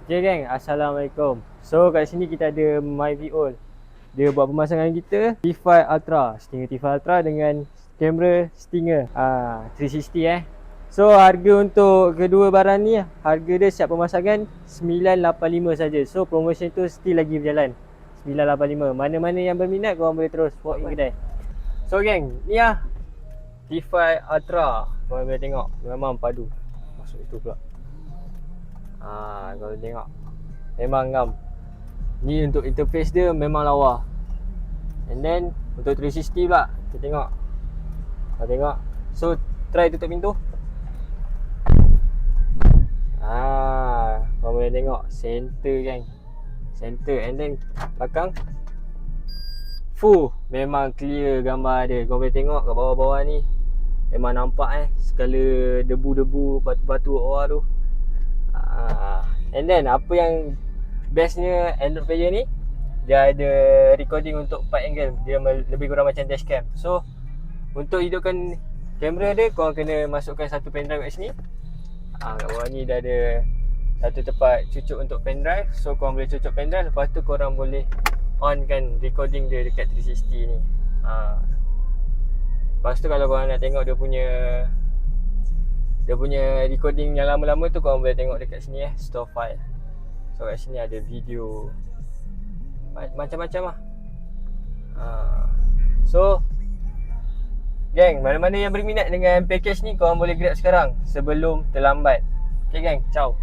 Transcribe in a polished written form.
Okay geng, Assalamualaikum. So kat sini kita ada MyVol. Dia buat pemasangan kita T5 Ultra, Stinger T5 Ultra dengan kamera Stinger 360 So harga untuk kedua barang ni, harga dia siap pemasangan 985 saja. So promotion tu still lagi berjalan 985. Mana-mana yang berminat korang boleh terus walk in kedai. So geng, ni lah T5 Ultra. Korang boleh tengok memang padu. Masuk itu pula. Kalau tengok memang ngam. Ni untuk interface dia memang lawa. And then untuk 360 pula, kita tengok. Kau tengok. So try tutup pintu. Kau boleh tengok center kan. Center and then belakang. Memang clear gambar dia. Kau boleh tengok kat bawah-bawah ni. Memang nampak segala debu-debu, batu-batu kat bawah tu. And then apa yang bestnya Android player ni, dia ada recording untuk 4 angle. Dia lebih kurang macam dashcam. So untuk hidupkan kamera dia, korang kena masukkan satu pendrive kat sini. Kat bawah ni dah ada satu tempat cucuk untuk pendrive. So korang boleh cucuk pendrive. Lepas tu korang boleh on kan recording dia dekat 360 ni. Lepas tu kalau korang nak tengok dia punya recording yang lama-lama tu, korang boleh tengok dekat sini store file. So kat sini ada video macam-macam lah. So geng, mana-mana yang berminat dengan package ni, korang boleh grab sekarang sebelum terlambat. Okay geng, ciao.